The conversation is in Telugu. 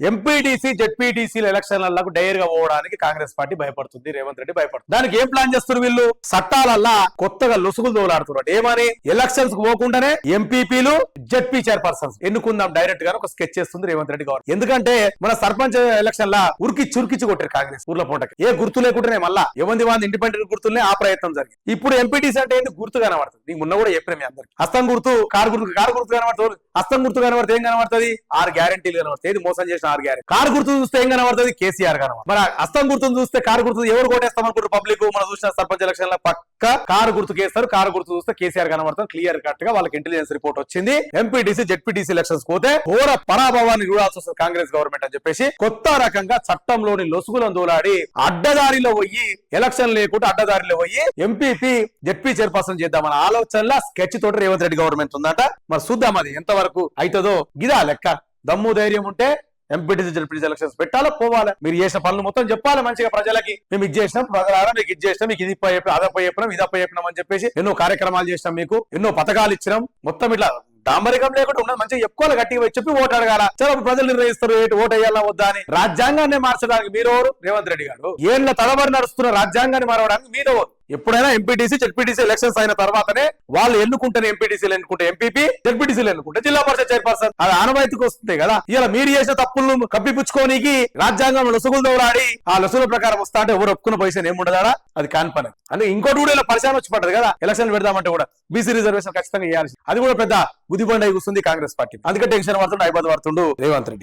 ఎంపీటీసీ జెడ్పీటీసీ ఎలక్షన్లకు డైర్ గా పోవడానికి కాంగ్రెస్ పార్టీ భయపడుతుంది, రేవంత్ రెడ్డి భయపడుతుంది. దానికి ఏం ప్లాన్ చేస్తున్నారు వీళ్ళు? చట్టాలల్లా కొత్తగా లొసుగులు తోలాడుతున్నారు. ఏమని? ఎలక్షన్స్ కు పోకుండానే ఎంపీపీలు జెడ్పీ చైర్పర్సన్స్ ఎన్నుకుందాం డైరెక్ట్ గా ఒక స్కెచ్ చేస్తుంది రేవంత్ రెడ్డి గవర్నమెంట్. ఎందుకంటే మన సర్పంచ్ ఎలక్షన్ లా ఉరికి చురికిచ్చి కొట్టారు కాంగ్రెస్ ఊర్ల పూటకి. ఏ గుర్తు లేకుండానే మళ్ళా ఏమంది వాళ్ళ ఇండిపెండెంట్ గుర్తులనే ఆ ప్రయత్నం జరిగింది. ఇప్పుడు ఎంపీటీసీ అంటే ఏంటి? గుర్తు కనబడుతుంది. నీకు మొన్న కూడా చెప్పిన మీ అందరికి హస్తం గుర్తు, కారు గుర్తు కనబడుతుంది. హస్తం గుర్తు కనబడితే ఏం కనబడుతుంది? 6 గ్యారెంటీలు కనబడుతుంది. ఏది మోసం చేసిన 6 గ్యారెంటీ. కారు గుర్తు చూస్తే ఏం కనబడుతుంది? కేసీఆర్ కనబడుతుంది. మరి హస్తం గుర్తును చూస్తే కారు గుర్తు ఎవరు కోటేస్తాం అనుకుంటారు పబ్లిక్? మనం చూసిన సర్పంచ్ ఎలక్షన్ లో పక్క కారు గుర్తుకేస్తారు. కారు గుర్తు చూస్తే కేసీఆర్ కనబడుతుంది. క్లియర్ కట్ గా వాళ్ళకి ఇంటెలిజెన్స్ రిపోర్ట్ వచ్చింది. ఎంపీటీసీ జెడ్పీటీసీ ఎలక్షన్స్ పోతే ఘోర పరాభవాన్ని చూడాల్సి వస్తుంది కాంగ్రెస్ గవర్నమెంట్ అని చెప్పేసి కొత్త రకంగా చట్టంలోని లొసుగులను దూలాడి అడ్డదారిలో పోయి ఎలక్షన్ లేకుండా అడ్డదారిలో పోయి ఎంపీపీ జెడ్పీ చైర్పర్సన్ చేద్దామన్న ఆలోచనలో స్కెచ్ తోటి రేవంత్ రెడ్డి గవర్నమెంట్ ఉందట. మరి చూద్దాం అది ఎంతవరకు అవుతుందో. గిదా లెక్క. దమ్ము ధైర్యం ఉంటే ఎంపీటీసీ జెడ్పీటీసీ ఎలక్షన్స్ పెట్టాలో పోవాలి. మీరు చేసిన పనులు మొత్తం చెప్పాలి మంచిగా ప్రజలకి. మేము ఇది చేసినాం, ప్రజలారా మీకు ఇది చేసినాం, మీకు ఇది అదపై చెప్పినాం, ఇదపై చెప్పినాం అని చెప్పేసి ఎన్నో కార్యక్రమాలు చేసినాం, మీకు ఎన్నో పథకాలు ఇచ్చినాం. మొత్తం ఇట్లా డాంబరికం లేకుండా ఉన్నది మంచిగా చెప్పుకోవాలి, గట్టిగా చెప్పి ఓటు అడగాల. చాలా ప్రజలు నిర్ణయిస్తారు ఓటు వేయాలా వద్దా అని. రాజ్యాంగాన్ని మార్చడానికి మీరెవరు? రేవంత్ రెడ్డి గారు. ఏళ్ళ తడబడి నడుస్తున్న రాజ్యాంగాన్ని మారవడానికి మీరెవరు? ఎప్పుడైనా ఎంపీటీసీ జెడ్పీటీసీ ఎలక్షన్స్ అయిన తర్వాతనే వాళ్ళు ఎన్నుకుంటే ఎంపీటీసీలు ఎన్నుకుంటే ఎంపీపీ, జెడ్పీటీసీలు ఎన్నుకుంటే జిల్లా పరిషత్ చైర్పర్సన్. అది ఆనవాయితీకి వస్తుంది కదా. ఇలా మీరు చేసిన తప్పులను కప్పిపుచ్చుకోనికి రాజ్యాంగంలో లొసుగులు దౌరాడి ఆ లొసుగుల ప్రకారం వస్తా అంటే ఎవరు ఒప్పుకున్న పొజిషన్ ఏముండదా? అది కాని పని. అంటే ఇంకోటి కూడా ఇలా పరిశాన్ వచ్చి పడ్డది కదా. ఎలక్షన్ పెడదామంటే కూడా బీసీ రిజర్వేషన్ ఖచ్చితంగా ఇవ్వాల్సి. అది కూడా పెద్ద గుదిబండ కూస్తుంది కాంగ్రెస్ పార్టీ. అందుకే టెన్షన్ పడుతుండే, ఇబ్బంది పడుతుండు రేవంత్ రెడ్డి.